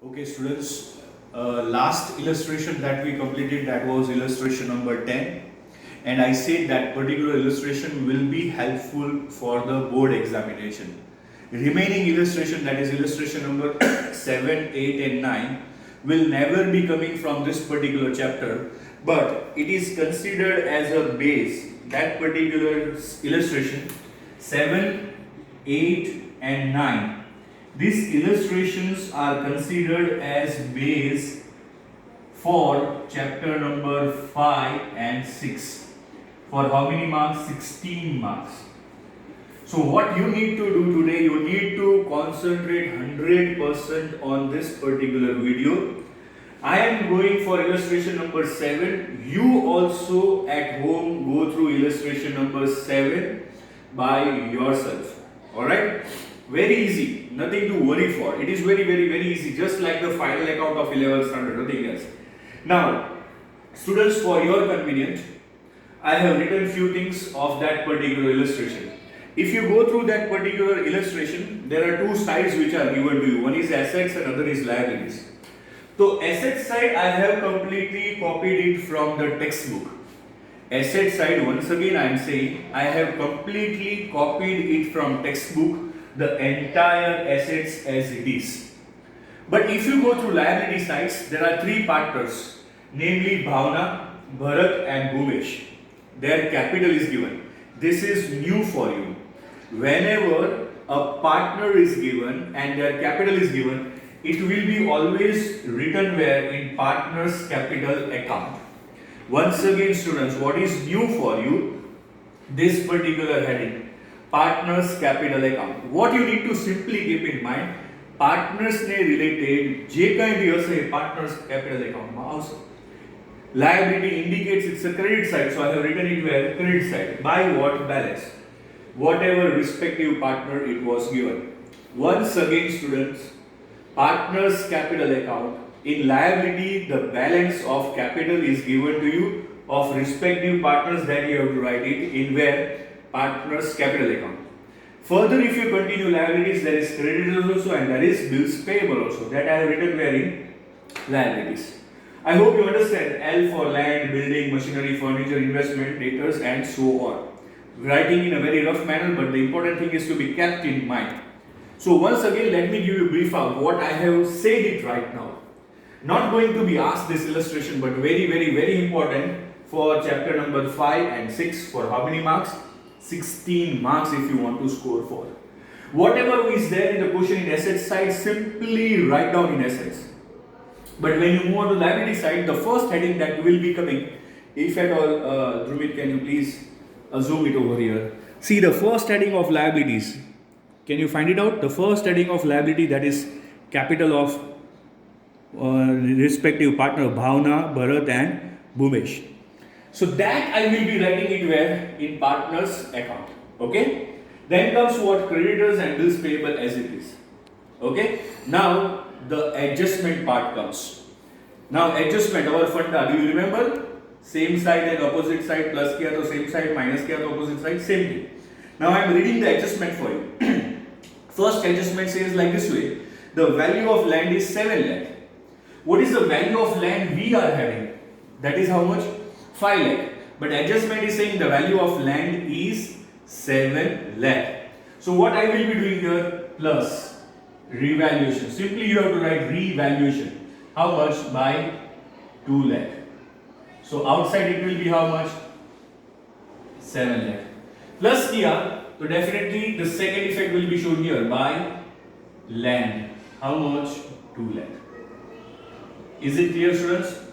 Okay, students, last illustration that we completed, that was illustration number 10, and I said that particular illustration will be helpful for the board examination. Remaining illustration, that is illustration number 7, 8 and 9, will never be coming from this particular chapter, but it is considered as a base. That particular illustration 7, 8 and 9, these illustrations are considered as base for chapter number 5 and 6. For how many marks? 16 marks. So what you need to do today, you need to concentrate 100% on this particular video. I am going for illustration number 7. You also at home go through illustration number 7 by yourself. Alright? Very easy, nothing to worry for. It is very easy, just like the final account of 11th standard, nothing else. Now, students, for your convenience, I have written few things of that particular illustration. If you go through that particular illustration, there are two sides which are given to you. One is assets and other is liabilities. So asset side, I have completely copied it from the textbook. Asset side, once again I am saying, I have completely copied it from textbook, the entire assets as it is. But if you go through liability sides, there are three partners, namely Bhavna, Bharat and Bhumesh. Their capital is given. This is new for you. Whenever a partner is given and their capital is given, it will be always written where? In partner's capital account. Once again, students, what is new for you? This particular heading, partners capital account. What you need to simply keep in mind, partners ने related जे कहीं भी हसे partners capital account में आवश्य. Liability indicates it's a credit side, so I have written it where? Credit side. By what? Balance. Whatever respective partner it was given. Once again, students, partners capital account. In liability, the balance of capital is given to you of respective partners, that you have to write it in where? Partners capital account. Further, if you continue liabilities, there is creditors also and there is bills payable also. That I have written where? In liabilities. I hope you understand. L for land, building, machinery, furniture, investment, debtors and so on. Writing in a very rough manner, but the important thing is to be kept in mind. So once again, let me give you a brief of what I have said it right now. Not going to be asked this illustration, but very important for chapter number 5 and 6. For how many marks? 16 marks if you want to score for. Whatever is there in the question in assets side, simply write down in assets. But when you move on to liability side, the first heading that will be coming, if at all, Drumit, can you please zoom it over here? See the first heading of liabilities. Can you find it out? The first heading of liability, that is capital of respective partner Bhavna, Bharat and Bhumesh. So that I will be writing it where? In partners account. Okay. Then comes what? Creditors and bills payable as it is. Okay. Now the adjustment part comes. Now adjustment, our funda, do you remember? Same side and opposite side, plus kiya to same side, minus kiya to opposite side, same thing. Now I am reading the adjustment for you. First adjustment says like this way: the value of land is 7 lakh. What is the value of land we are having? That is how much? 5 lakh. But adjustment is saying the value of land is 7 lakh. So what I will be doing here? Plus revaluation. Simply you have to write revaluation. How much? By 2 lakh. So outside it will be how much? 7 lakh. Plus here, so definitely the second effect will be shown here by land. How much? 2 lakh. Is it clear, students?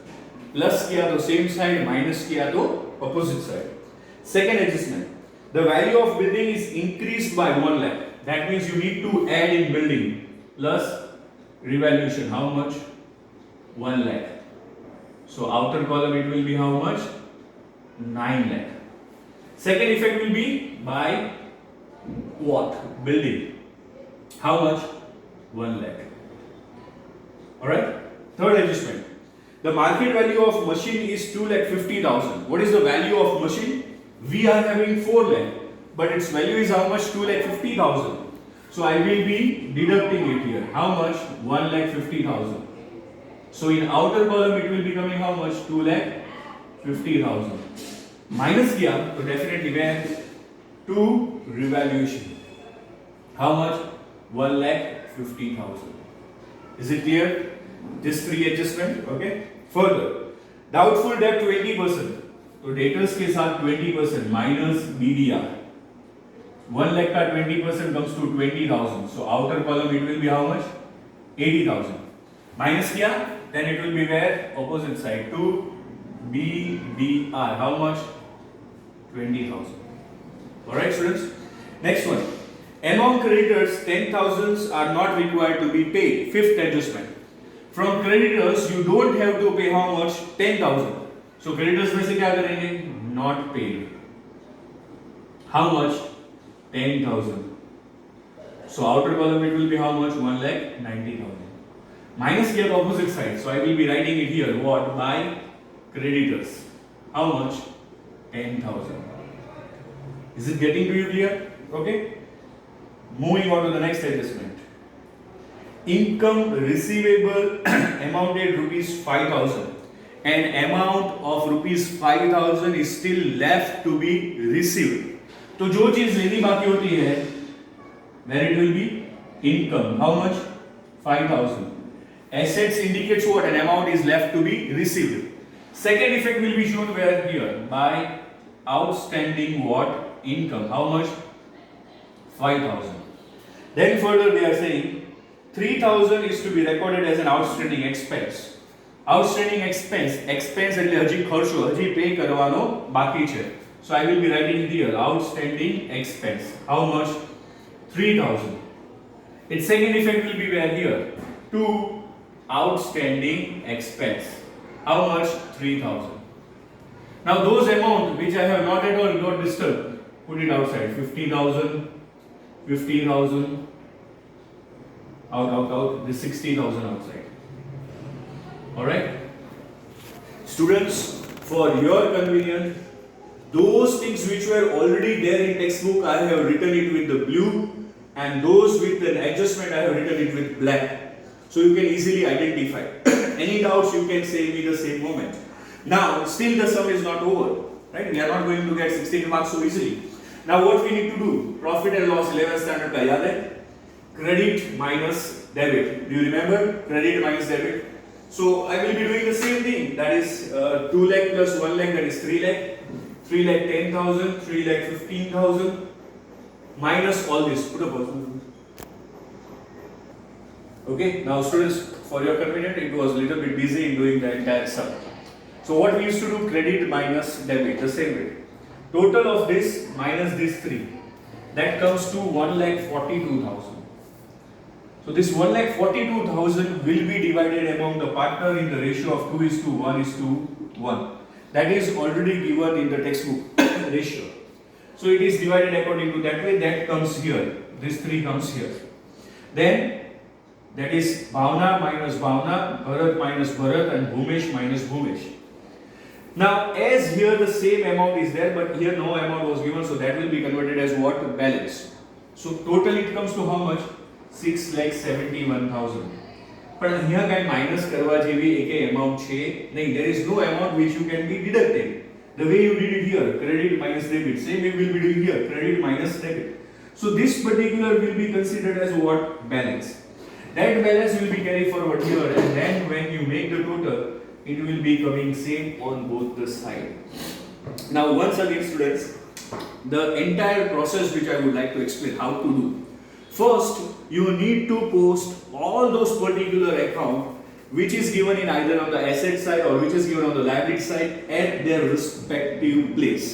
Plus किया तो same side, minus किया तो opposite side. Second adjustment, the value of building is increased by 1 lakh. That means you need to add in building plus revaluation. How much? 1 lakh. So outer column it will be how much? 9 lakh. Second effect will be by what? Building. How much? 1 lakh. Alright? Third adjustment. The market value of machine is 2,50,000. What is the value of machine? We are having 4 lakh, but its value is how much? 2,50,000. So I will be deducting it here. How much? 1,50,000. So in outer column it will be coming how much? 2,50,000. Minus किया तो definitely where to revaluation. How much? 1,50,000. Is it clear? This three adjustment. Okay. Further, doubtful debt 20%. तो debtors के साथ 20% minus BDR. 1 lakh का 20% comes to 20,000. So outer column it will be how much? 80,000. Minus किया, then it will be where? Opposite side to BDR. How much? 20,000. Alright students? Next one. Among creditors, 10,000 are not required to be paid. Fifth adjustment. From creditors, you don't have to pay how much? 10,000. So creditors में से क्या करेंगे? Not paid. How much? 10,000. So outer column it will be how much? 1,90,000. Minus here the opposite side. So I will be writing it here. What? By creditors. How much? 10,000. Is it getting to you clear? Okay. Moving on to the next adjustment. Income receivable amounted rupees 5,000. An amount of rupees 5,000 is still left to be received. तो जो चीज लेनी बाकी होती है, where it will be income. How much? 5,000. Assets indicates what? An amount is left to be received. Second effect will be shown where here by outstanding what? Income. How much? 5,000. Then further they are saying 3,000 is to be recorded as an outstanding expense. Outstanding expense એટલે હજી ખર્ચો હજી pay કરવાનો બાકી છે. So I will be writing here outstanding expense. How much? 3,000. Its second effect will be where here to outstanding expense. How much? 3,000. Now those amount which I have not at all got disturbed, put it outside. 50,000, 50,000, out. This 60,000 outside. Alright? Students, for your convenience, those things which were already there in textbook, I have written it with the blue, and those with an adjustment, I have written it with black. So you can easily identify. Any doubts, you can say me the same moment. Now, still the sum is not over. Right? We are not going to get 16 marks so easily. Now what we need to do? Profit and loss 11th standard का याद है? Credit minus debit. Do you remember? Credit minus debit. So I will be doing the same thing. That is 2 lakh plus 1 lakh, that is 3 lakh. 3 lakh 10,000, 3 lakh 15,000 minus all this. Put a pause. Okay. Now students, for your convenience, it was a little bit busy in doing the entire sum. So what we used to do? Credit minus debit. The same way. Total of this minus this 3. That comes to 1,42,000. So this 1,42,000 will be divided among the partner in the ratio of 2:1:1. That is already given in the textbook ratio. So it is divided according to that way. That comes here. This 3 comes here. Then that is Bhavna minus Bhavna, Bharat minus Bharat, and Bhumesh minus Bhumesh. Now, as here the same amount is there, but here no amount was given, so that will be converted as what? Balance. So total it comes to how much? 6,71,000. But here can minus करवा जेवी एक amount छे नहीं. There is no amount which you can be deducted. The way you did it here, credit minus debit. Same way we will be doing here, credit minus debit. So this particular will be considered as what? Balance. That balance will be carried forward here, and then when you make the total, it will be coming same on both the side. Now once again students, the entire process which I would like to explain how to do. First, you need to post all those particular account which is given in either on the asset side or which is given on the liability side at their respective place.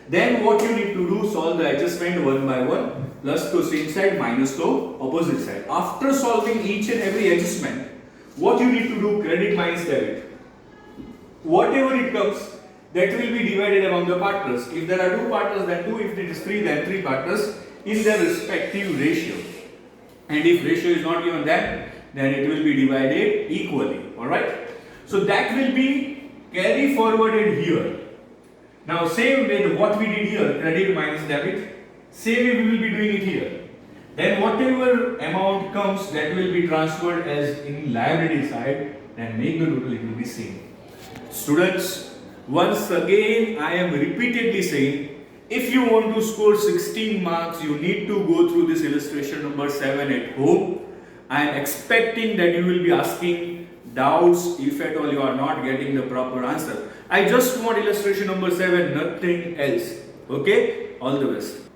Then what you need to do, solve the adjustment one by one, plus to same side minus to opposite side. After solving each and every adjustment, what you need to do? Credit minus debit. Whatever it comes, that will be divided among the partners. If there are 2 partners, then 2. If it is 3, then 3 partners in their respective ratio. And if ratio is not given, then it will be divided equally. Alright? So that will be carry forwarded here. Now same way what we did here, credit minus debit, same way we will be doing it here. then whatever amount comes, that will be transferred as in liability side, and make the total, it will be same. Students, once again I am repeatedly saying, if you want to score 16 marks, you need to go through this illustration number 7 at home. I am expecting that you will be asking doubts if at all you are not getting the proper answer. I just want illustration number 7, nothing else. Okay, all the best.